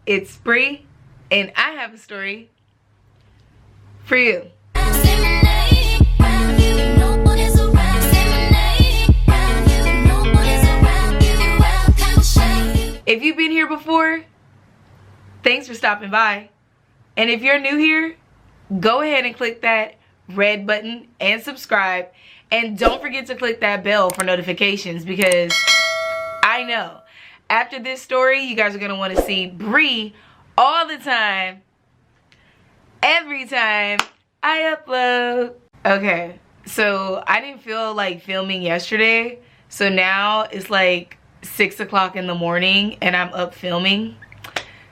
It's Bree, and I have a story for you. If you've been here before, thanks for stopping by. And if you're new here, go ahead and click that red button and subscribe. And don't forget to click that bell for notifications, because I know after this story, you guys are going to want to see Bree all the time, every time I upload. Okay, so I didn't feel like filming yesterday. So now it's like 6 o'clock in the morning and I'm up filming.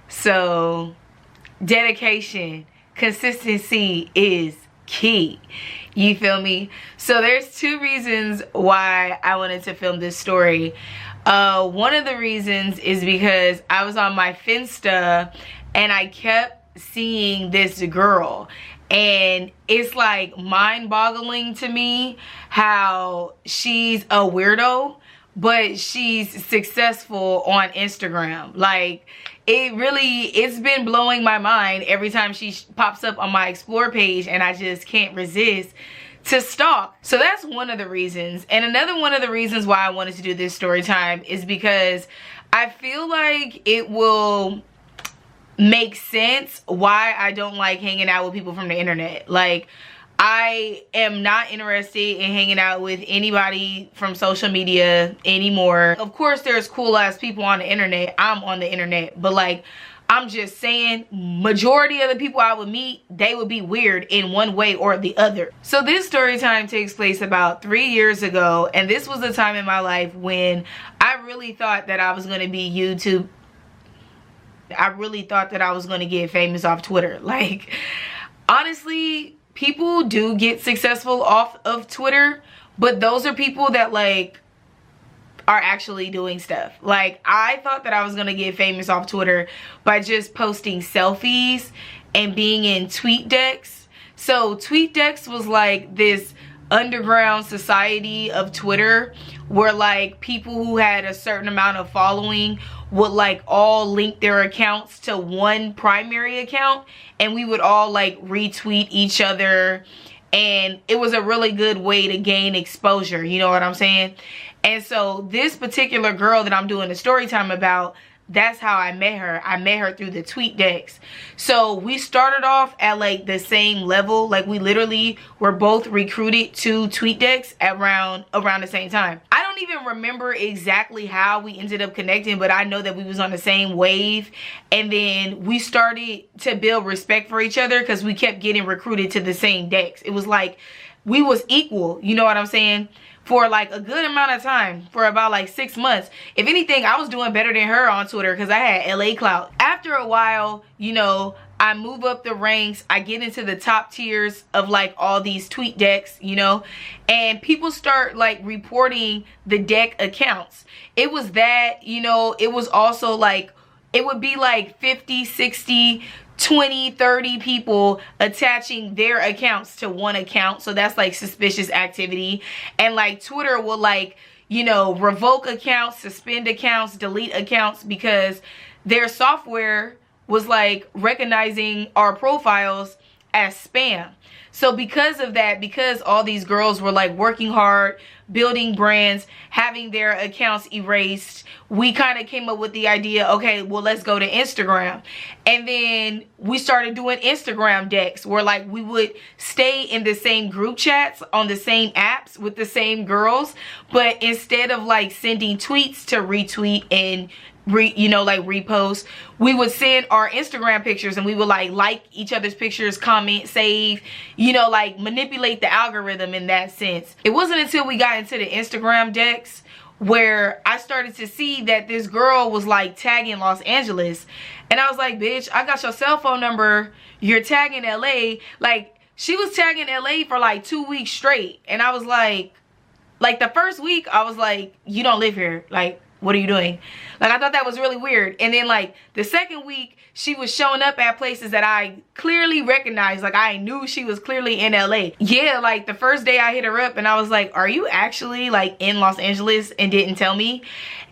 So dedication, consistency is key. You feel me? So there's two reasons why I wanted to film this story. One of the reasons is because I was on my Finsta and I kept seeing this girl, and it's like mind-boggling to me how she's a weirdo but she's successful on Instagram. Like, it's been blowing my mind every time she pops up on my explore page, and I just can't resist to stalk. So that's one of the reasons. And another one of the reasons why I wanted to do this story time is because I feel like it will make sense why I don't like hanging out with people from the internet. Like, I am not interested in hanging out with anybody from social media anymore. Of course, there's cool ass people on the internet. I'm on the internet, but like, I'm just saying, majority of the people I would meet, they would be weird in one way or the other. So this story time takes place about 3 years ago, and this was a time in my life when I really thought that I was going to be YouTube. I really thought that I was going to get famous off Twitter. Like, honestly, people do get successful off of Twitter, but those are people that like are actually doing stuff. Like, I thought that I was gonna get famous off Twitter by just posting selfies and being in TweetDecks. So TweetDecks was like this underground society of Twitter where like people who had a certain amount of following would like all link their accounts to one primary account, and we would all like retweet each other, and it was a really good way to gain exposure, you know what I'm saying? And so this particular girl that I'm doing a story time about, that's how I met her. I met her through the TweetDecks. So we started off at like the same level. Like, we literally were both recruited to TweetDecks around the same time. I don't even remember exactly how we ended up connecting, but I know that we was on the same wave, and then we started to build respect for each other because we kept getting recruited to the same decks. It was like we was equal, you know what I'm saying? For like a good amount of time, for about like 6 months. If anything, I was doing better than her on Twitter because I had LA clout. After a while, you know, I move up the ranks. I get into the top tiers of like all these TweetDecks, you know, and people start like reporting the deck accounts. It was that, you know, it was also like, it would be like 50, 60, 20, 30 people attaching their accounts to one account. So that's like suspicious activity. And like Twitter will like, you know, revoke accounts, suspend accounts, delete accounts, because their software was like recognizing our profiles as spam. So because of that, because all these girls were like working hard, building brands, having their accounts erased, we kind of came up with the idea, okay, well, let's go to Instagram. And then we started doing Instagram decks where like we would stay in the same group chats on the same apps with the same girls, but instead of like sending tweets to retweet and repost, we would send our Instagram pictures, and we would like each other's pictures, comment, save, you know, like manipulate the algorithm in that sense. It wasn't until we got into the Instagram decks where I started to see that this girl was like tagging Los Angeles, and I was like, bitch, I got your cell phone number, you're tagging LA. Like, she was tagging LA for like 2 weeks straight, and I was like the first week I was like, you don't live here, like, what are you doing? Like, I thought that was really weird. And then like the second week, she was showing up at places that I clearly recognized. Like, I knew she was clearly in LA. Yeah, like the first day I hit her up and I was like, are you actually like in Los Angeles and didn't tell me?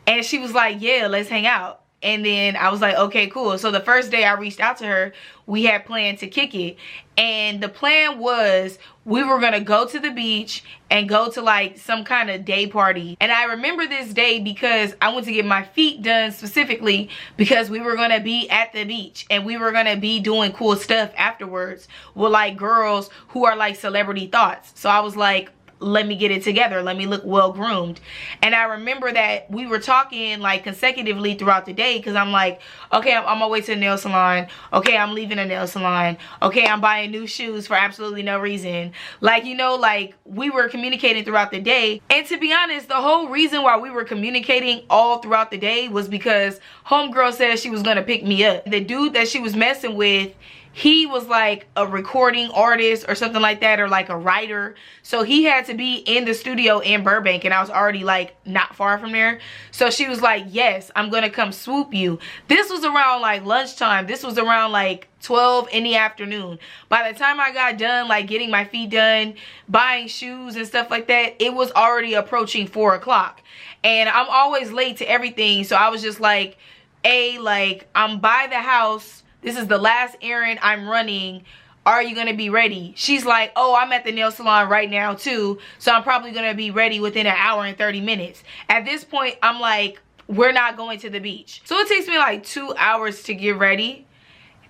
And she was like, yeah, let's hang out. And then I was like, okay, cool. So the first day I reached out to her, we had planned to kick it. And the plan was we were going to go to the beach and go to like some kind of day party. And I remember this day because I went to get my feet done specifically because we were going to be at the beach and we were going to be doing cool stuff afterwards with like girls who are like celebrity thoughts. So I was like, let me get it together, let me look well groomed. And I remember that we were talking like consecutively throughout the day, because I'm like, okay, I'm on my way to the nail salon, okay, I'm leaving the nail salon, okay, I'm buying new shoes for absolutely no reason. Like, you know, like we were communicating throughout the day. And to be honest, the whole reason why we were communicating all throughout the day was because homegirl said she was gonna pick me up. The dude that she was messing with, he was like a recording artist or something like that, or like a writer. So he had to be in the studio in Burbank, and I was already like not far from there. So she was like, yes, I'm gonna come swoop you. This was around like lunchtime. This was around like 12 in the afternoon. By the time I got done like getting my feet done, buying shoes and stuff like that, it was already approaching 4 o'clock. And I'm always late to everything. So I was just like, like I'm by the house. This is the last errand I'm running. Are you gonna be ready? She's like, oh, I'm at the nail salon right now too, so I'm probably gonna be ready within an hour and 30 minutes. At this point, I'm like, we're not going to the beach. So it takes me like 2 hours to get ready.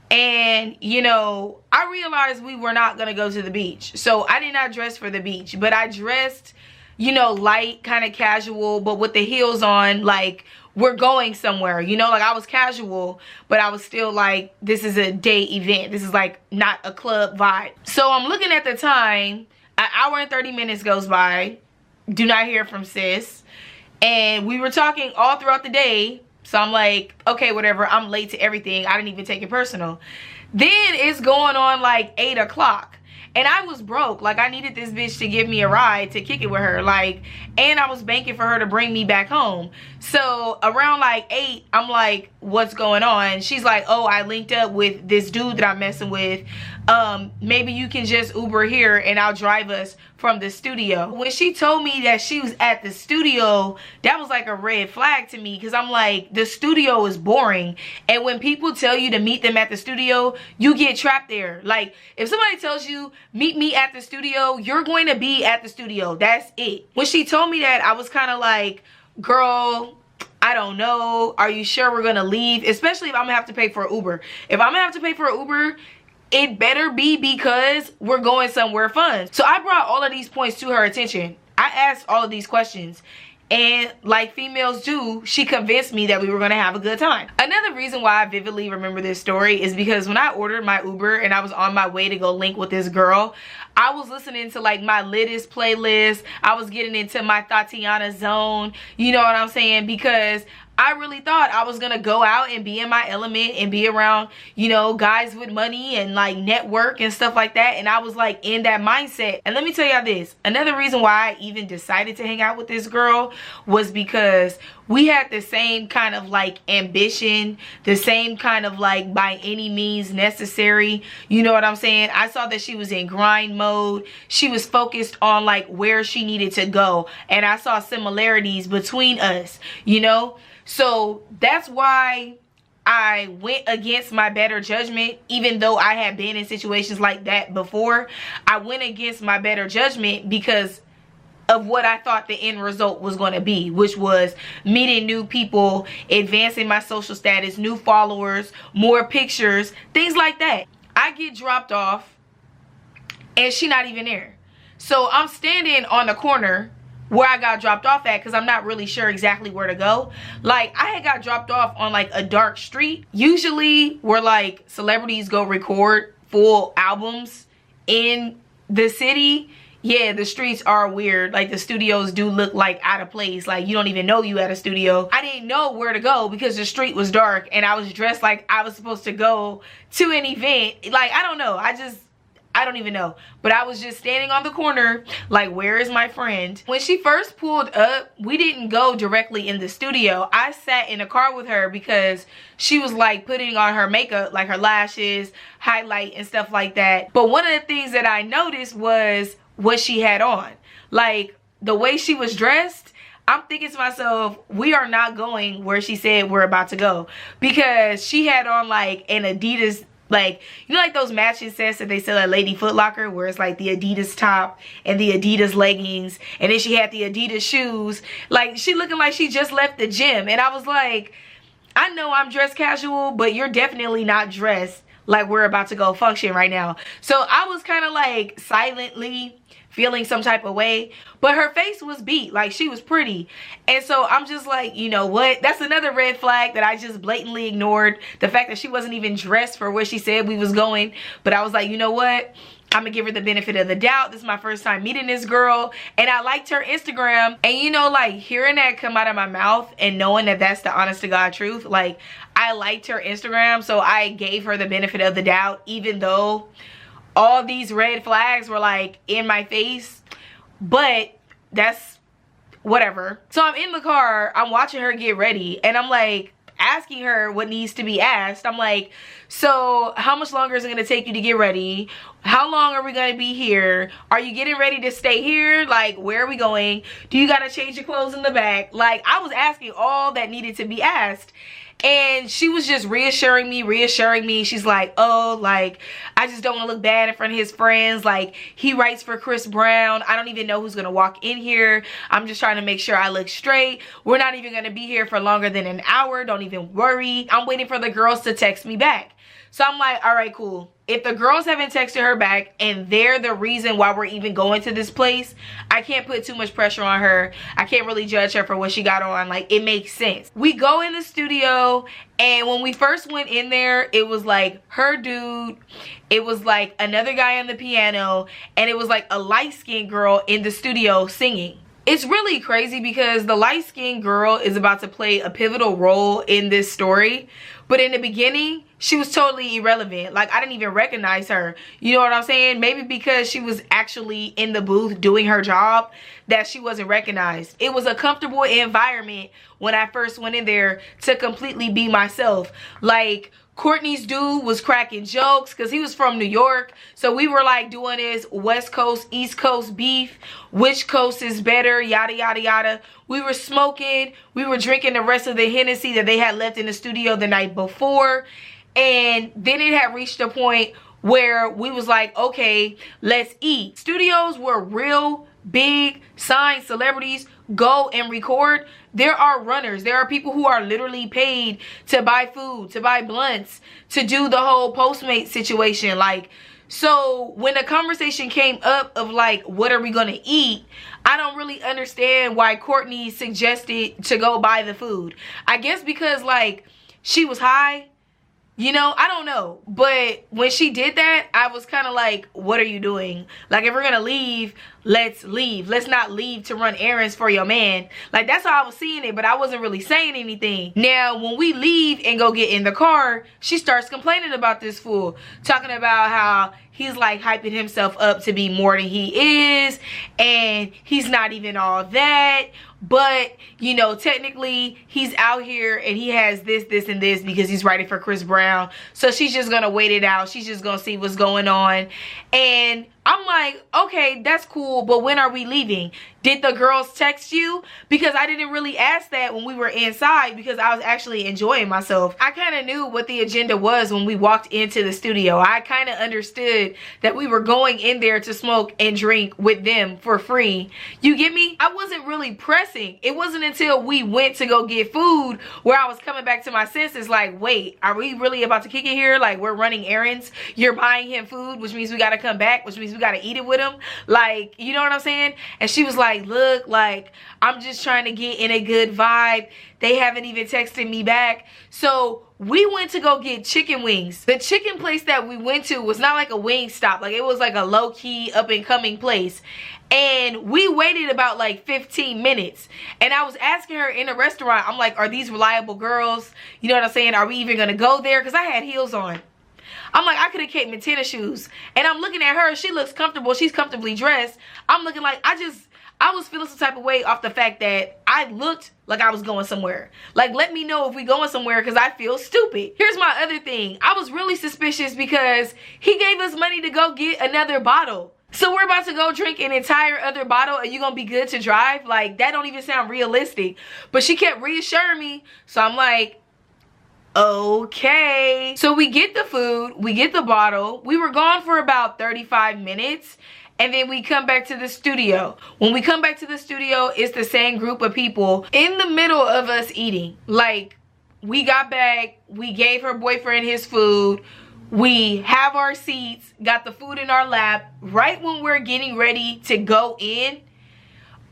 And, you know, I realized we were not gonna go to the beach. So I did not dress for the beach, but I dressed, you know, light, kind of casual, but with the heels on, like we're going somewhere, you know, like I was casual, but I was still like, this is a day event. This is like not a club vibe. So I'm looking at the time, an hour and 30 minutes goes by. Do not hear from sis. And we were talking all throughout the day. So I'm like, okay, whatever. I'm late to everything. I didn't even take it personal. Then it's going on like 8 o'clock. And I was broke. Like, I needed this bitch to give me a ride to kick it with her. Like, and I was banking for her to bring me back home. So around like 8, I'm like, what's going on? She's like, oh, I linked up with this dude that I'm messing with. Maybe you can just Uber here and I'll drive us from the studio. When she told me that she was at the studio, that was like a red flag to me, because I'm like, the studio is boring. And when people tell you to meet them at the studio, you get trapped there. Like, if somebody tells you, meet me at the studio, you're going to be at the studio. That's it. When she told me that, I was kind of like, girl, I don't know. Are you sure we're gonna leave? Especially if I'm gonna have to pay for an Uber. If I'm gonna have to pay for an Uber, it better be because we're going somewhere fun. So I brought all of these points to her attention. I asked all of these questions. And like females do, she convinced me that we were gonna have a good time. Another reason why I vividly remember this story is because when I ordered my Uber and I was on my way to go link with this girl, I was listening to like my latest playlist. I was getting into my Tatiana zone, you know what I'm saying? Because I really thought I was gonna go out and be in my element and be around, you know, guys with money and like network and stuff like that. And I was like in that mindset. And let me tell y'all this, another reason why I even decided to hang out with this girl was because we had the same kind of like ambition, the same kind of like by any means necessary, you know what I'm saying? I saw that she was in grind mode. She was focused on like where she needed to go, and I saw similarities between us, you know? So that's why I went against my better judgment. Even though I had been in situations like that before, I went against my better judgment because of what I thought the end result was going to be, which was meeting new people, advancing my social status, new followers, more pictures, things like that. I get dropped off and she not even there. So I'm standing on the corner where I got dropped off at, because I'm not really sure exactly where to go. Like, I had got dropped off on like a dark street. Usually where like celebrities go record full albums in the city, yeah, the streets are weird. Like, the studios do look like out of place. Like, you don't even know you at a studio. I didn't know where to go because the street was dark and I was dressed like I was supposed to go to an event. Like, I don't know. I don't even know. But I was just standing on the corner like, where is my friend? When she first pulled up, we didn't go directly in the studio. I sat in a car with her because she was like putting on her makeup, like her lashes, highlight and stuff like that. But one of the things that I noticed was what she had on. Like, the way she was dressed, I'm thinking to myself, we are not going where she said we're about to go, because she had on like an Adidas, like, you know, like those matching sets that they sell at Lady Foot Locker, where it's like the Adidas top and the Adidas leggings, and then she had the Adidas shoes. Like, she looking like she just left the gym. And I was like, I know I'm dressed casual, but you're definitely not dressed like we're about to go function right now. So I was kind of like silently feeling some type of way, but her face was beat. Like, she was pretty. And so I'm just like, you know what, that's another red flag that I just blatantly ignored. The fact that she wasn't even dressed for where she said we was going. But I was like, you know what, I'm gonna give her the benefit of the doubt. This is my first time meeting this girl, and I liked her Instagram. And you know, like, hearing that come out of my mouth and knowing that that's the honest to God truth, like, I liked her Instagram, so I gave her the benefit of the doubt, even though all these red flags were like in my face. But that's whatever. So I'm in the car, I'm watching her get ready, and I'm like asking her what needs to be asked. I'm like, so how much longer is it gonna take you to get ready? How long are we gonna be here? Are you getting ready to stay here? Like, where are we going? Do you gotta change your clothes in the back? Like, I was asking all that needed to be asked. And she was just reassuring me. She's like, oh, like, I just don't want to look bad in front of his friends. Like, he writes for Chris Brown. I don't even know who's going to walk in here. I'm just trying to make sure I look straight. We're not even going to be here for longer than an hour. Don't even worry. I'm waiting for the girls to text me back. So I'm like, all right, cool. If the girls haven't texted her back and they're the reason why we're even going to this place, I can't put too much pressure on her. I can't really judge her for what she got on. Like, it makes sense. We go in the studio, and when we first went in there, it was like her dude, it was like another guy on the piano, and it was like a light-skinned girl in the studio singing. It's really crazy because the light-skinned girl is about to play a pivotal role in this story. But in the beginning, she was totally irrelevant. Like, I didn't even recognize her. You know what I'm saying? Maybe because she was actually in the booth doing her job that she wasn't recognized. It was a comfortable environment when I first went in there to completely be myself. Like, Courtney's dude was cracking jokes because he was from New York. So we were like doing this West Coast, East Coast beef. Which coast is better? Yada, yada, yada. We were smoking. We were drinking the rest of the Hennessy that they had left in the studio the night before. And then it had reached a point where we was like, okay, let's eat. Studios were real big, signed celebrities go and record. There are runners. There are people who are literally paid to buy food, to buy blunts, to do the whole Postmate situation. Like, so when the conversation came up of like, what are we gonna eat? I don't really understand why Courtney suggested to go buy the food. I guess because like she was high. You know, I don't know. But when she did that, I was kind of like, what are you doing? Like, if we're going to leave, let's leave. Let's not leave to run errands for your man. Like, that's how I was seeing it, but I wasn't really saying anything. Now, when we leave and go get in the car, she starts complaining about this fool. Talking about how he's like hyping himself up to be more than he is. And he's not even all that. But, you know, technically he's out here and he has this, this, and this because he's writing for Chris Brown. So she's just going to wait it out. She's just going to see what's going on. And I'm like, okay, that's cool, but when are we leaving? Did the girls text you? Because I didn't really ask that when we were inside because I was actually enjoying myself. I kind of knew what the agenda was when we walked into the studio. I kind of understood that we were going in there to smoke and drink with them for free. You get me? I wasn't really pressing. It wasn't until we went to go get food where I was coming back to my senses like, wait, are we really about to kick it here? Like, we're running errands. You're buying him food, which means we got to come back, which means we got to eat it with him. Like, you know what I'm saying? And she was like, look, like, I'm just trying to get in a good vibe. They haven't even texted me back. So we went to go get chicken wings. The chicken place that we went to was not like a wing stop. Like, it was like a low-key up-and-coming place. And we waited about like 15 minutes. And I was asking her in the restaurant, I'm like, are these reliable girls? You know what I'm saying? Are we even gonna go there? Because I had heels on. I'm like, I could have kept my tennis shoes. And I'm looking at her. She looks comfortable. She's comfortably dressed. I'm looking like, I was feeling some type of way off the fact that I looked like I was going somewhere. Like, let me know if we going somewhere because I feel stupid. Here's my other thing. I was really suspicious because he gave us money to go get another bottle. So we're about to go drink an entire other bottle and you gonna be good to drive? Like, that don't even sound realistic. But she kept reassuring me. So I'm like, okay. So we get the food, we get the bottle. We were gone for about 35 minutes. And then we come back to the studio. When we come back to the studio, it's the same group of people in the middle of us eating. Like, we got back, we gave her boyfriend his food. We have our seats, got the food in our lap. Right when we're getting ready to go in,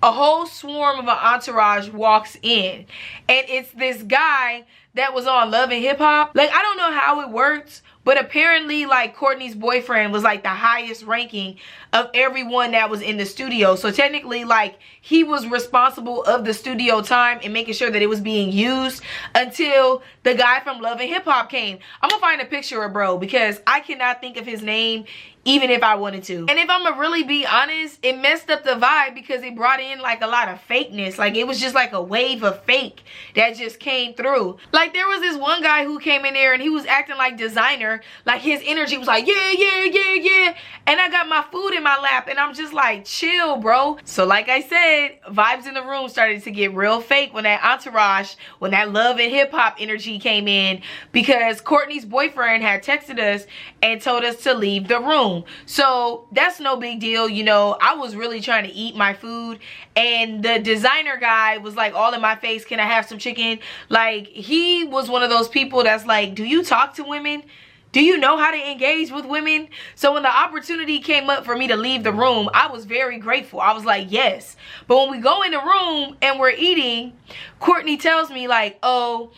a whole swarm of an entourage walks in. And it's this guy that was on Love and Hip Hop. Like, I don't know how it works, but apparently, like, Courtney's boyfriend was like the highest ranking of everyone that was in the studio. So technically, like, he was responsible of the studio time and making sure that it was being used until the guy from Love and Hip Hop came. I'm gonna find a picture of bro because I cannot think of his name even if I wanted to. And if I'm gonna really be honest, it messed up the vibe because it brought in like a lot of fakeness. Like, it was just like a wave of fake that just came through. Like, there was this one guy who came in there and he was acting like designer. Like, his energy was like, yeah, yeah, yeah, yeah. And I got my food in my lap and I'm just like, chill, bro. So like I said, vibes in the room started to get real fake when that entourage, when that Love and Hip Hop energy came in, because Courtney's boyfriend had texted us and told us to leave the room. So that's no big deal. You know, I was really trying to eat my food and the designer guy was like all in my face, can I have some chicken? Like, he was one of those people that's like, do you talk to women? Do you know how to engage with women? So when the opportunity came up for me to leave the room, I was very grateful. I was like, yes. But when we go in the room and we're eating, Courtney tells me like, oh,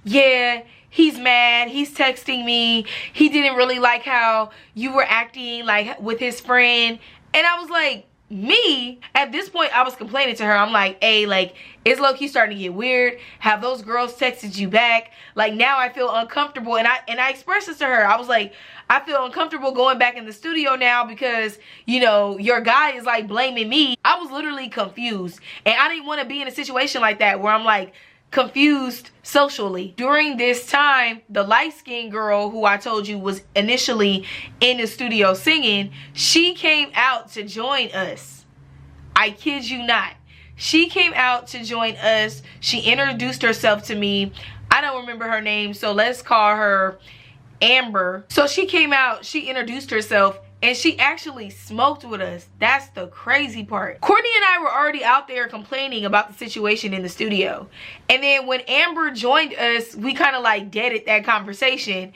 yeah, he's mad. He's texting me. He didn't really like how you were acting like with his friend. And I was like, me? At this point, I was complaining to her. I'm like, hey, like, it's low-key starting to get weird. Have those girls texted you back? Like, now I feel uncomfortable. And I expressed this to her. I was like, I feel uncomfortable going back in the studio now because, you know, your guy is like blaming me. I was literally confused. And I didn't want to be in a situation like that where I'm like, confused socially. During this time, the light-skinned girl who I told you was initially in the studio singing, she came out to join us. I kid you not. She came out to join us. She introduced herself to me. I don't remember her name, so let's call her Amber. So she came out, she introduced herself, and she actually smoked with us. That's the crazy part. Courtney and I were already out there complaining about the situation in the studio. And then when Amber joined us, we kind of like deaded that conversation.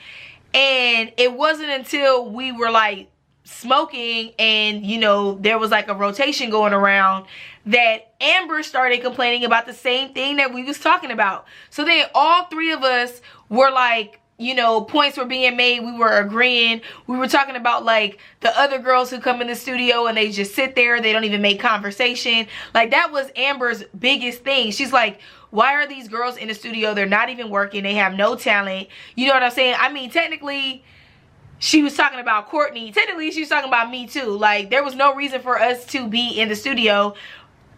And it wasn't until we were like smoking and, you know, there was like a rotation going around that Amber started complaining about the same thing that we was talking about. So then all three of us were like, you know, points were being made. We were agreeing. We were talking about like the other girls who come in the studio and they just sit there. They don't even make conversation. Like, that was Amber's biggest thing. She's like, why are these girls in the studio? They're not even working. They have no talent. You know what I'm saying? I mean, technically, she was talking about Courtney. Technically, she was talking about me too. Like, there was no reason for us to be in the studio.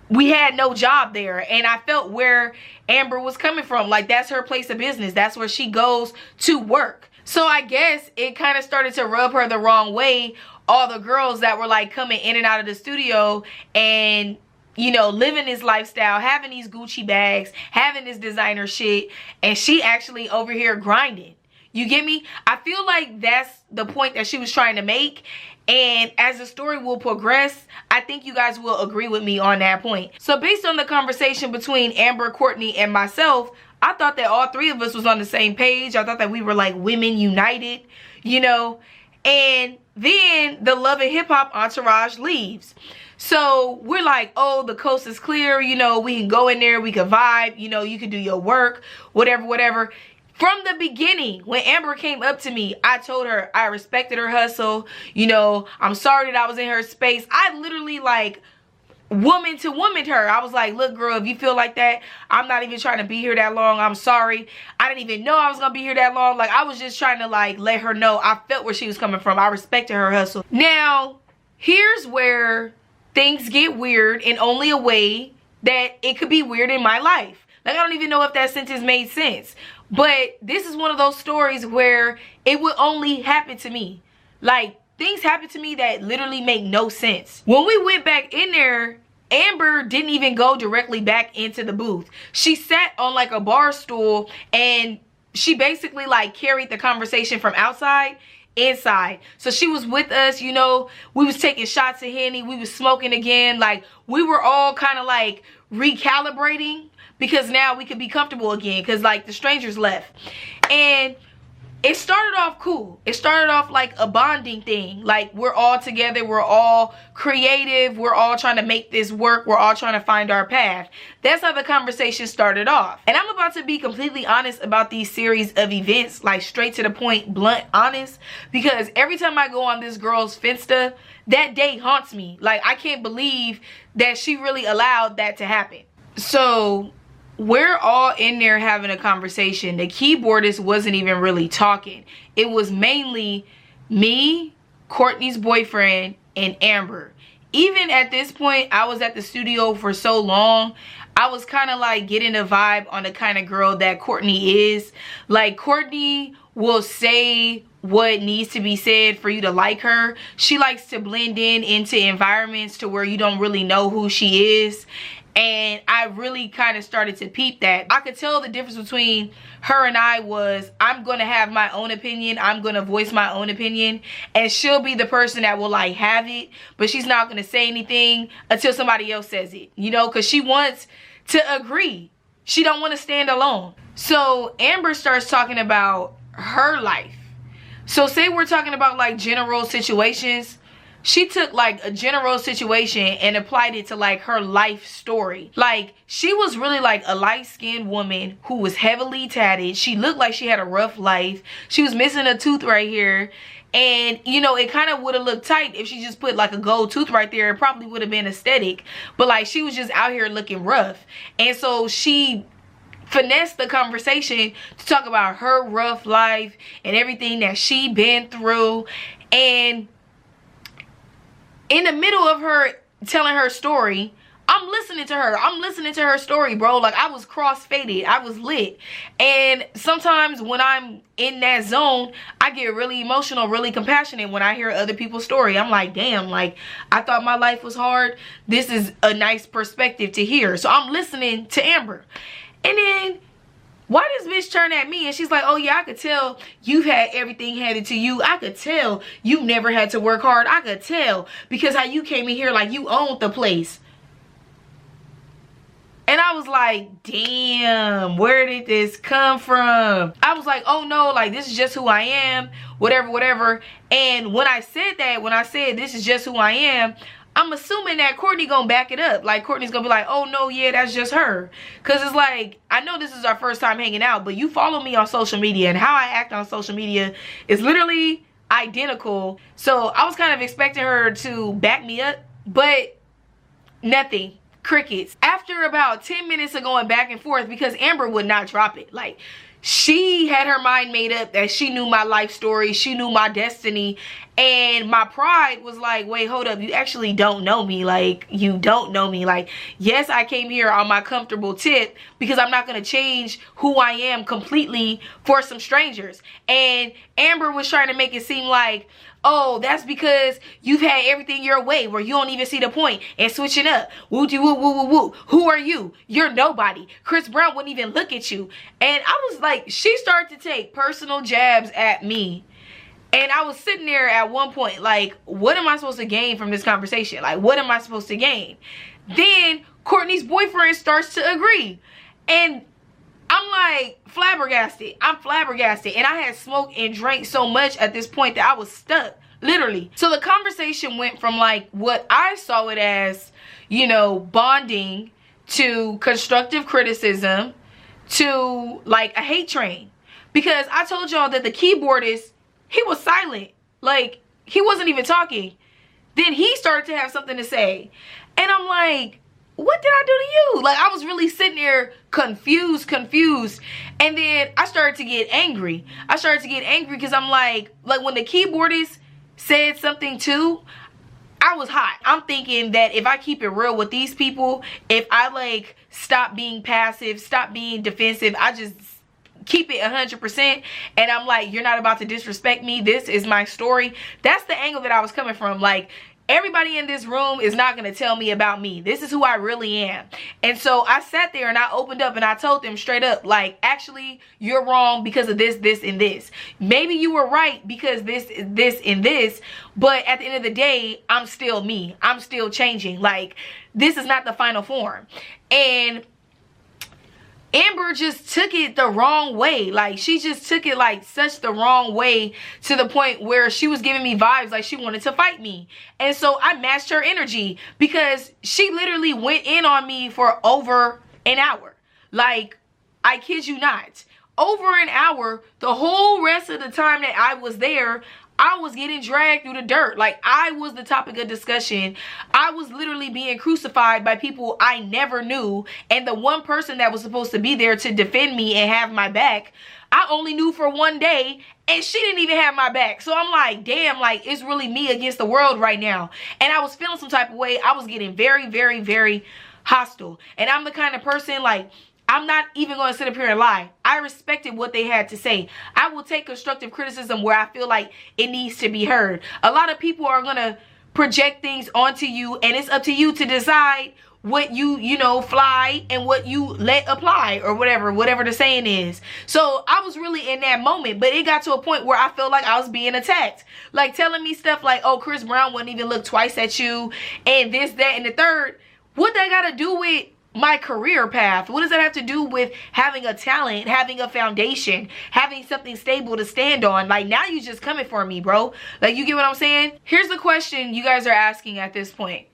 We had no job there, and I felt where Amber was coming from. Like, that's her place of business. That's where she goes to work. So I guess it kind of started to rub her the wrong way. All the girls that were like coming in and out of the studio and, you know, living this lifestyle, having these Gucci bags, having this designer shit, and she actually over here grinding. You get me? I feel like that's the point that she was trying to make. And as the story will progress, I think you guys will agree with me on that point. So based on the conversation between Amber, Courtney, and myself, I thought that all three of us was on the same page. I thought that we were like women united, you know. And then the Love and Hip Hop entourage leaves. So we're like, oh, the coast is clear. You know, we can go in there. We can vibe. You know, you can do your work, whatever, whatever. From the beginning, when Amber came up to me, I told her I respected her hustle. You know, I'm sorry that I was in her space. I literally like woman to woman her. I was like, look, girl, if you feel like that, I'm not even trying to be here that long. I'm sorry. I didn't even know I was going to be here that long. Like, I was just trying to like let her know I felt where she was coming from. I respected her hustle. Now, here's where things get weird in only a way that it could be weird in my life. Like, I don't even know if that sentence made sense. But this is one of those stories where it would only happen to me. Like, things happen to me that literally make no sense. When we went back in there, Amber didn't even go directly back into the booth. She sat on like a bar stool and she basically like carried the conversation from outside inside. So she was with us, you know, we was taking shots of Henny, we was smoking again, like we were all kind of like recalibrating because now we could be comfortable again because like the strangers left. And it started off cool. It started off like a bonding thing. Like we're all together, we're all creative, we're all trying to make this work, we're all trying to find our path. That's how the conversation started off. And I'm about to be completely honest about these series of events, like straight to the point, blunt honest, because every time I go on this girl's Finsta, that day haunts me. Like I can't believe that she really allowed that to happen. So we're all in there having a conversation. The keyboardist wasn't even really talking. It was mainly me, Courtney's boyfriend, and Amber. Even at this point, I was at the studio for so long, I was kind of like getting a vibe on the kind of girl that Courtney is. Like Courtney will say what needs to be said for you to like her. She likes to blend in into environments to where you don't really know who she is. And I really kind of started to peep that. I could tell the difference between her and I was, I'm going to have my own opinion. I'm going to voice my own opinion. And she'll be the person that will like have it. But she's not going to say anything until somebody else says it. You know, because she wants to agree. She don't want to stand alone. So Amber starts talking about her life. So say we're talking about like general situations. She took like a general situation and applied it to like her life story. Like she was really like a light-skinned woman who was heavily tatted. She looked like she had a rough life. She was missing a tooth right here. And you know, it kind of would have looked tight if she just put like a gold tooth right there. It probably would have been aesthetic. But like she was just out here looking rough. And so she finessed the conversation to talk about her rough life and everything that she been through. And in the middle of her telling her story, I'm listening to her. I'm listening to her story, bro. Like I was cross-faded. I was lit. And sometimes when I'm in that zone, I get really emotional, really compassionate when I hear other people's story. I'm like, damn, like I thought my life was hard. This is a nice perspective to hear. So I'm listening to Amber. And then why this bitch turn at me and she's like, oh yeah, I could tell you've had everything handed to you. I could tell you've never had to work hard. I could tell because how you came in here like you owned the place. And I was like, damn, where did this come from? I was like, oh no, like this is just who I am, whatever, whatever. And when I said that, when I said this is just who I am, I'm assuming that Courtney gonna back it up. Like Courtney's gonna be like, oh no, yeah, that's just her. Cause it's like, I know this is our first time hanging out, but you follow me on social media and how I act on social media is literally identical. So I was kind of expecting her to back me up, but nothing. Crickets. After about 10 minutes of going back and forth, because Amber would not drop it. Like she had her mind made up that she knew my life story, she knew my destiny, and my pride was like, wait, hold up, you actually don't know me. Like you don't know me. Like yes, I came here on my comfortable tip because I'm not going to change who I am completely for some strangers. And Amber was trying to make it seem like, oh, that's because you've had everything your way where you don't even see the point and switching up. Woo woo woo woo woo. Who are you? You're nobody. Chris Brown wouldn't even look at you. And I was like, she started to take personal jabs at me. And I was sitting there at one point like, what am I supposed to gain from this conversation? Like, what am I supposed to gain? Then Courtney's boyfriend starts to agree. And I'm like flabbergasted. I'm flabbergasted. And I had smoked and drank so much at this point that I was stuck. Literally. So the conversation went from like what I saw it as, you know, bonding to constructive criticism to like a hate train. Because I told y'all that the keyboardist, he was silent. Like he wasn't even talking. Then he started to have something to say. And I'm like, what did I do to you? Like I was really sitting there confused. And then I started to get angry. I started to get angry because I'm like when the keyboardist said something too, I was hot. I'm thinking that if I keep it real with these people, if I like stop being passive, stop being defensive, I just keep it 100%, and I'm like, you're not about to disrespect me. This is my story. That's the angle that I was coming from. Like, everybody in this room is not going to tell me about me. This is who I really am. And so I sat there and I opened up and I told them straight up, like, actually, you're wrong because of this, this, and this. Maybe you were right because this, and this. But at the end of the day, I'm still me. I'm still changing. Like, this is not the final form. And Amber just took it the wrong way. Like, she just took it like such the wrong way, to the point where she was giving me vibes like she wanted to fight me. And so I matched her energy, because she literally went in on me for over an hour. Like, I kid you not. Over an hour. The whole rest of the time that I was there, I was getting dragged through the dirt. Like, I was the topic of discussion. I was literally being crucified by people I never knew. And the one person that was supposed to be there to defend me and have my back, I only knew for one day, and she didn't even have my back. So I'm like, damn, like, it's really me against the world right now. And I was feeling some type of way. I was getting very, very, very hostile. And I'm the kind of person, like, I'm not even going to sit up here and lie. I respected what they had to say. I will take constructive criticism where I feel like it needs to be heard. A lot of people are going to project things onto you, and it's up to you to decide what you know, fly, and what you let apply, or whatever the saying is. So I was really in that moment, but it got to a point where I felt like I was being attacked. Like, telling me stuff like, oh, Chris Brown wouldn't even look twice at you, and this, that, and the third. What that got to do with my career path? What does that have to do with having a talent, having a foundation, having something stable to stand on? Like, now you just coming for me, bro. Like, you get what I'm saying? Here's the question you guys are asking at this point.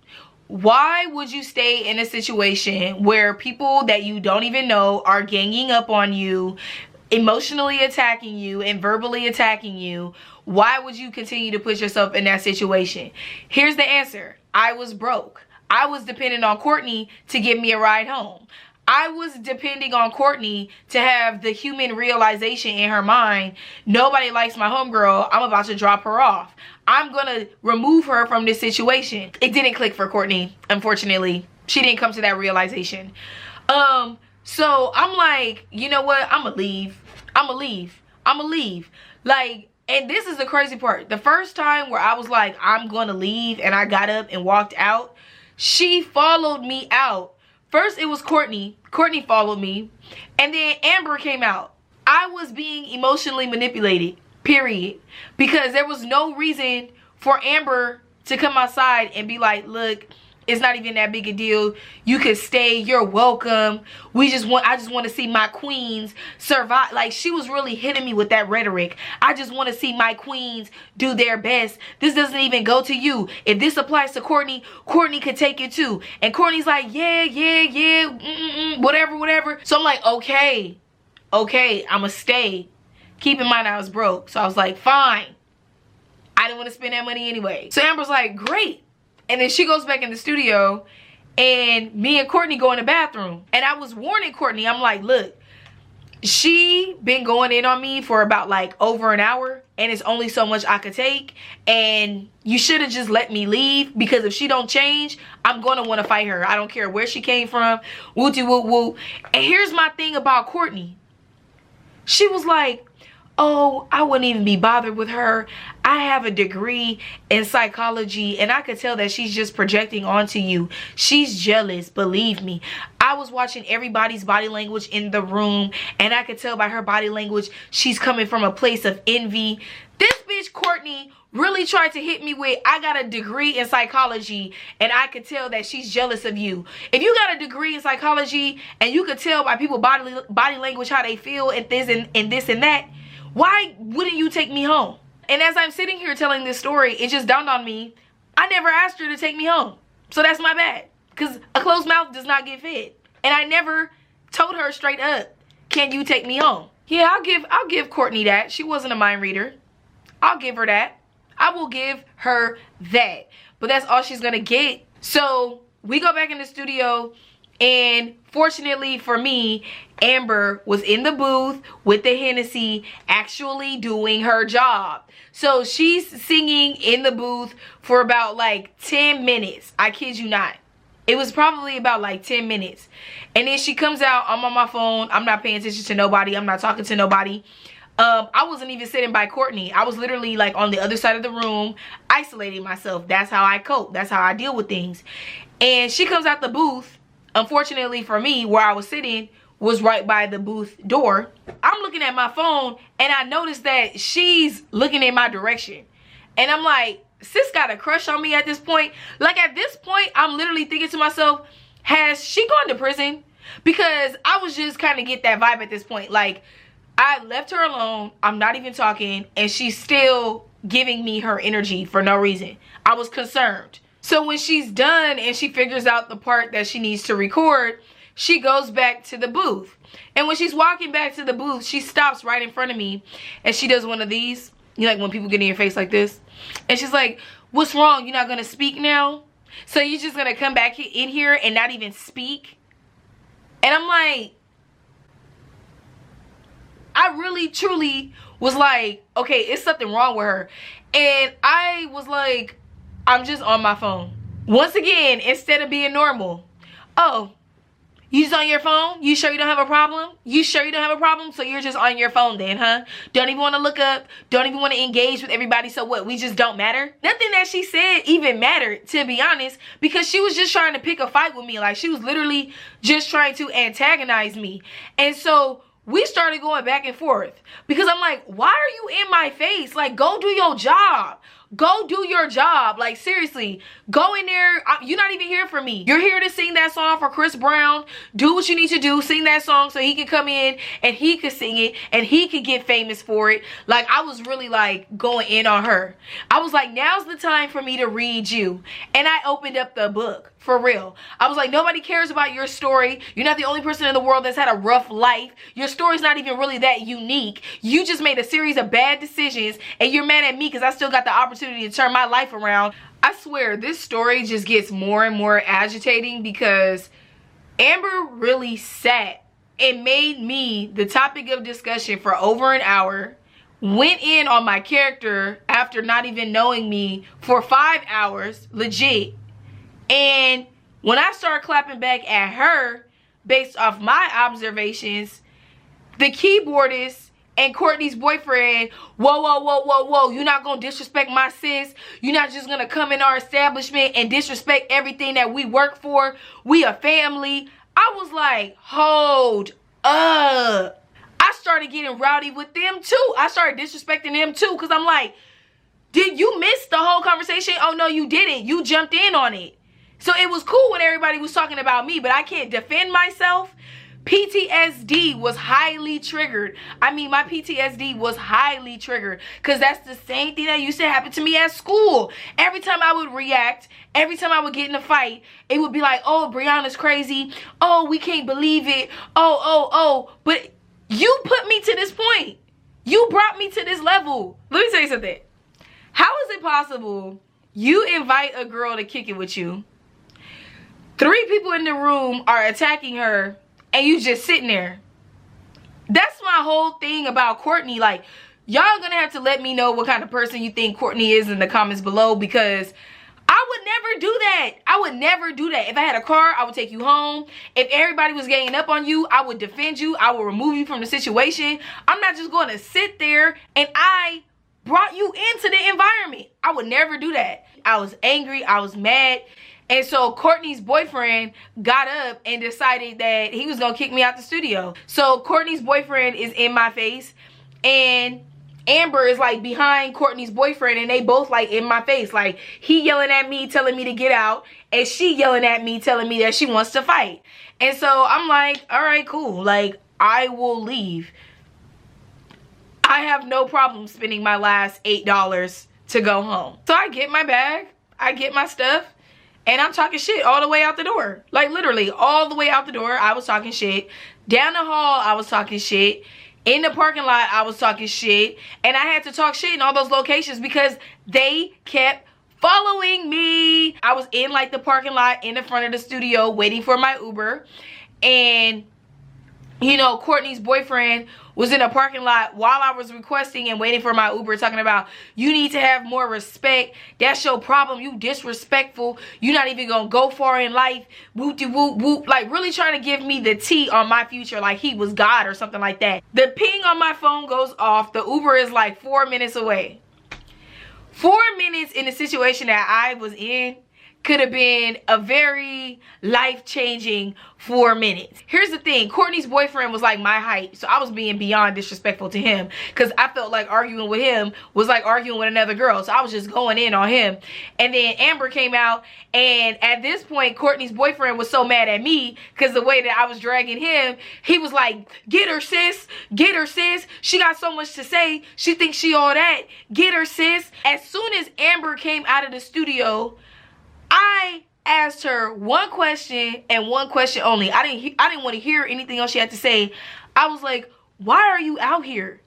Why would you stay in a situation where people that you don't even know are ganging up on you, emotionally attacking you, and verbally attacking you? Why would you continue to put yourself in that situation? Here's the answer. I was broke. I was depending on Courtney to give me a ride home. I was depending on Courtney to have the human realization in her mind, nobody likes my homegirl, I'm about to drop her off. I'm gonna remove her from this situation. It didn't click for Courtney, unfortunately. She didn't come to that realization. So I'm like, you know what? I'ma leave. Like, and this is the crazy part. The first time where I was like, I'm gonna leave, and I got up and walked out, she followed me out. First it was Courtney. Courtney followed me. And then Amber came out. I was being emotionally manipulated. Period. Because there was no reason for Amber to come outside and be like, look, it's not even that big a deal. You could stay. You're welcome. I just want to see my queens survive. Like, she was really hitting me with that rhetoric. I just want to see my queens do their best. This doesn't even go to you. If this applies to Courtney, Courtney could take it too. And Courtney's like, yeah, whatever. So I'm like, okay, I'ma stay. Keep in mind I was broke. So I was like, fine. I didn't want to spend that money anyway. So Amber's like, great. And then she goes back in the studio, and me and Courtney go in the bathroom. And I was warning Courtney. I'm like, look, she been going in on me for about like over an hour, and it's only so much I could take. And you should have just let me leave, because if she don't change, I'm going to want to fight her. I don't care where she came from. Wooty woo woo. And here's my thing about Courtney. She was like, oh, I wouldn't even be bothered with her. I have a degree in psychology, and I could tell that she's just projecting onto you. She's jealous, believe me. I was watching everybody's body language in the room, and I could tell by her body language she's coming from a place of envy. This bitch Courtney really tried to hit me with, I got a degree in psychology, and I could tell that she's jealous of you. If you got a degree in psychology, and you could tell by people's body language how they feel and this and that, why wouldn't you take me home? And as I'm sitting here telling this story, it just dawned on me, I never asked her to take me home. So that's my bad. Because a closed mouth does not get fed. And I never told her straight up, can you take me home? Yeah, I'll give Courtney that. She wasn't a mind reader. I'll give her that. I will give her that. But that's all she's going to get. So we go back in the studio. And fortunately for me, Amber was in the booth with the Hennessy, actually doing her job. So she's singing in the booth for about like 10 minutes. I kid you not. It was probably about like 10 minutes. And then she comes out, I'm on my phone, I'm not paying attention to nobody, I'm not talking to nobody. I wasn't even sitting by Courtney. I was literally like on the other side of the room, isolating myself. That's how I cope. That's how I deal with things. And she comes out the booth. Unfortunately for me, where I was sitting was right by the booth door. I'm looking at my phone and I noticed that she's looking in my direction. And I'm like, sis got a crush on me at this point. Like at this point, I'm literally thinking to myself, has she gone to prison? Because I was just kind of get that vibe at this point. Like, I left her alone, I'm not even talking, and she's still giving me her energy for no reason. I was concerned. So when she's done and she figures out the part that she needs to record, she goes back to the booth. And when she's walking back to the booth, she stops right in front of me and she does one of these. You know, like when people get in your face like this. And she's like, what's wrong? You're not gonna speak now? So you're just gonna come back in here and not even speak? And I'm like, I really truly was like, okay, it's something wrong with her. And I was like, I'm just on my phone. Once again, instead of being normal. Oh, you just on your phone? You sure you don't have a problem? You sure you don't have a problem? So you're just on your phone then, huh? Don't even want to look up. Don't even want to engage with everybody. So what? We just don't matter? Nothing that she said even mattered, to be honest, because she was just trying to pick a fight with me. Like, she was literally just trying to antagonize me. And so we started going back and forth because I'm like, why are you in my face? Like, go do your job. Go do your job. Like, seriously, go in there. You're not even here for me. You're here to sing that song for Chris Brown. Do what you need to do. Sing that song so he can come in and he could sing it and he could get famous for it. Like, I was really like going in on her. I was like, now's the time for me to read you. And I opened up the book. For real. I was like, nobody cares about your story. You're not the only person in the world that's had a rough life. Your story's not even really that unique. You just made a series of bad decisions and you're mad at me because I still got the opportunity to turn my life around. I swear, this story just gets more and more agitating because Amber really sat and made me the topic of discussion for over an hour. Went in on my character after not even knowing me for 5 hours, legit. And when I started clapping back at her, based off my observations, the keyboardist and Courtney's boyfriend, whoa, you're not going to disrespect my sis. You're not just going to come in our establishment and disrespect everything that we work for. We a family. I was like, hold up. I started getting rowdy with them too. I started disrespecting them too because I'm like, did you miss the whole conversation? Oh, no, you didn't. You jumped in on it. So it was cool when everybody was talking about me, but I can't defend myself. PTSD was highly triggered. I mean, my PTSD was highly triggered because that's the same thing that used to happen to me at school. Every time I would react, every time I would get in a fight, it would be like, oh, Brianna's crazy. Oh, we can't believe it. Oh. But you put me to this point. You brought me to this level. Let me tell you something. How is it possible you invite a girl to kick it with you? 3 people in the room are attacking her and you just sitting there. That's my whole thing about Courtney. Like, y'all gonna have to let me know what kind of person you think Courtney is in the comments below because I would never do that. I would never do that. If I had a car, I would take you home. If everybody was ganging up on you, I would defend you. I would remove you from the situation. I'm not just going to sit there and I brought you into the environment. I would never do that. I was angry. I was mad. And so Courtney's boyfriend got up and decided that he was going to kick me out the studio. So Courtney's boyfriend is in my face and Amber is like behind Courtney's boyfriend and they both like in my face. Like, he yelling at me, telling me to get out, and she yelling at me, telling me that she wants to fight. And so I'm like, all right, cool. Like, I will leave. I have no problem spending my last $8 to go home. So I get my bag, I get my stuff, and I'm talking shit all the way out the door. Like, literally, all the way out the door, I was talking shit. Down the hall, I was talking shit. In the parking lot, I was talking shit. And I had to talk shit in all those locations because they kept following me. I was in, like, the parking lot in the front of the studio waiting for my Uber. And you know, Courtney's boyfriend was in a parking lot while I was requesting and waiting for my Uber, talking about, you need to have more respect. That's your problem. You disrespectful. You're not even gonna go far in life. Whoop de whoop whoop. Like, really trying to give me the tea on my future, like he was God or something like that. The ping on my phone goes off. The Uber is like 4 minutes away. 4 minutes in the situation that I was in could have been a very life-changing 4 minutes. Here's the thing, Courtney's boyfriend was like my height, so I was being beyond disrespectful to him, because I felt like arguing with him was like arguing with another girl, so I was just going in on him. And then Amber came out, and at this point Courtney's boyfriend was so mad at me because the way that I was dragging him. He was like, get her sis, get her sis, she got so much to say, she thinks she all that, get her sis. As soon as Amber came out of the studio, I asked her one question and one question only. I didn't want to hear anything else she had to say. I was like, why are you out here?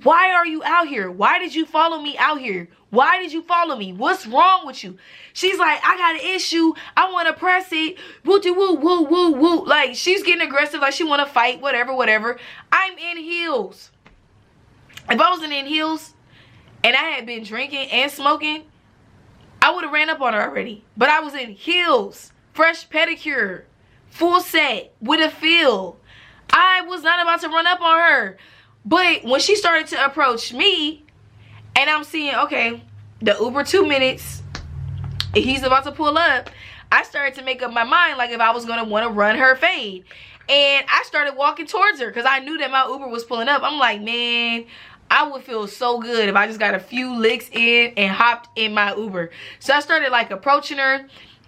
Why are you out here? Why did you follow me out here? Why did you follow me? What's wrong with you? She's like, I got an issue. I want to press it. Woo de woo woo woo woo. Like, she's getting aggressive, like she want to fight, whatever, whatever. I'm in heels. If I wasn't in heels and I had been drinking and smoking, I would have ran up on her already. But I was in heels, fresh pedicure, full set, with a feel. I was not about to run up on her. But when she started to approach me, and I'm seeing, okay, the Uber 2 minutes, he's about to pull up, I started to make up my mind, like, if I was going to want to run her fade. And I started walking towards her because I knew that my Uber was pulling up. I'm like, man, I would feel so good if I just got a few licks in and hopped in my Uber. So I started like approaching her,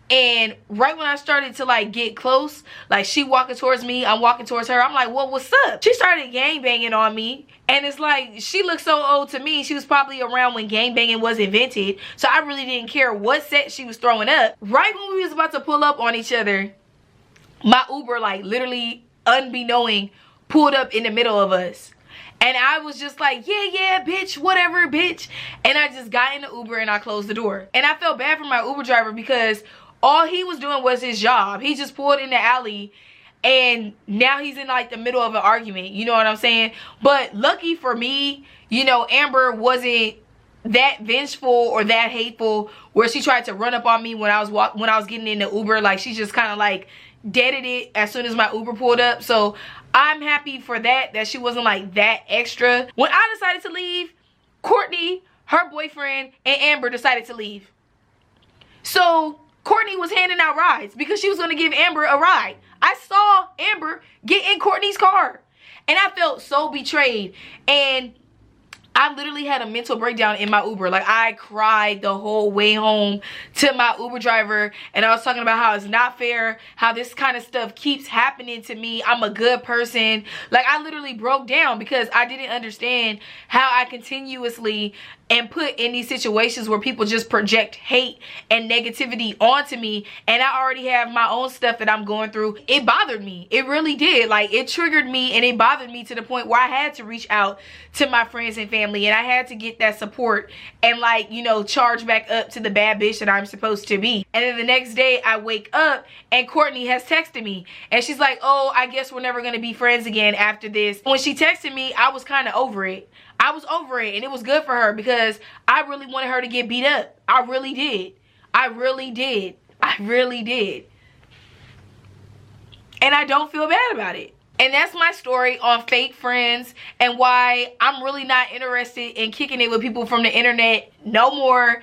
and right when I started to like get close, like she walking towards me, I'm walking towards her, I'm like, well, what's up? She started gangbanging on me, and it's like, she looked so old to me. She was probably around when gangbanging was invented, so I really didn't care what set she was throwing up. Right when we was about to pull up on each other, my Uber, like literally unbeknowing, pulled up in the middle of us. And I was just like, yeah, bitch, whatever, bitch. And I just got in the Uber and I closed the door. And I felt bad for my Uber driver because all he was doing was his job. He just pulled in the alley, and now he's in like the middle of an argument. You know what I'm saying? But lucky for me, you know, Amber wasn't that vengeful or that hateful where she tried to run up on me when I was getting in the Uber. Like, she just kind of like deaded it as soon as my Uber pulled up. So I'm happy for that she wasn't like that extra. When I decided to leave, Courtney, her boyfriend, and Amber decided to leave. So Courtney was handing out rides because she was going to give Amber a ride. I saw Amber get in Courtney's car, and I felt so betrayed. And I literally had a mental breakdown in my Uber. Like, I cried the whole way home to my Uber driver, and I was talking about how it's not fair, how this kind of stuff keeps happening to me. I'm a good person. Like, I literally broke down because I didn't understand how I continuously and put in these situations where people just project hate and negativity onto me, and I already have my own stuff that I'm going through. It bothered me. It really did. Like, it triggered me, and it bothered me to the point where I had to reach out to my friends and family, and I had to get that support and, like, you know, charge back up to the bad bitch that I'm supposed to be. And then the next day I wake up and Courtney has texted me, and she's like, oh, I guess we're never gonna be friends again after this. When she texted me, I was kind of over it. I was over it, and it was good for her because I really wanted her to get beat up. I really did. I really did. I really did. And I don't feel bad about it. And that's my story on fake friends and why I'm really not interested in kicking it with people from the internet no more,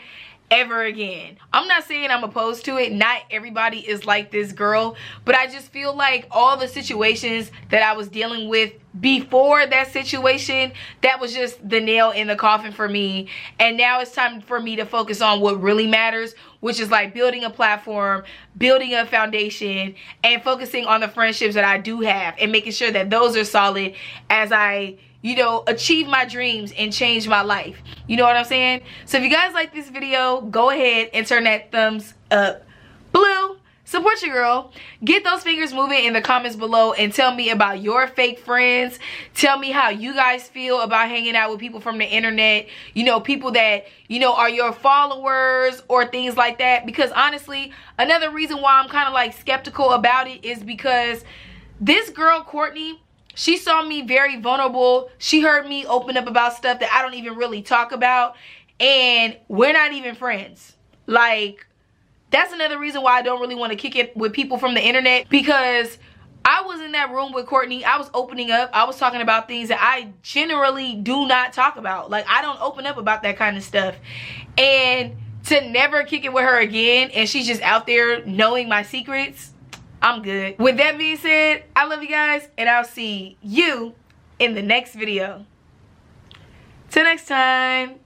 ever again. I'm not saying I'm opposed to it. Not everybody is like this girl, but I just feel like all the situations that I was dealing with before that situation, that was just the nail in the coffin for me. And now it's time for me to focus on what really matters, which is like building a platform, building a foundation, and focusing on the friendships that I do have and making sure that those are solid as I, you know, achieve my dreams and change my life. You know what I'm saying? So if you guys like this video, go ahead and turn that thumbs up blue. Support your girl. Get those fingers moving in the comments below and tell me about your fake friends. Tell me how you guys feel about hanging out with people from the internet. You know, people that, you know, are your followers or things like that. Because honestly, another reason why I'm kind of like skeptical about it is because this girl, Courtney, She saw me very vulnerable. She heard me open up about stuff that I don't even really talk about. And we're not even friends. Like, that's another reason why I don't really want to kick it with people from the internet. Because I was in that room with Courtney. I was opening up. I was talking about things that I generally do not talk about. Like, I don't open up about that kind of stuff. And to never kick it with her again, and she's just out there knowing my secrets, I'm good. With that being said, I love you guys, and I'll see you in the next video. Till next time.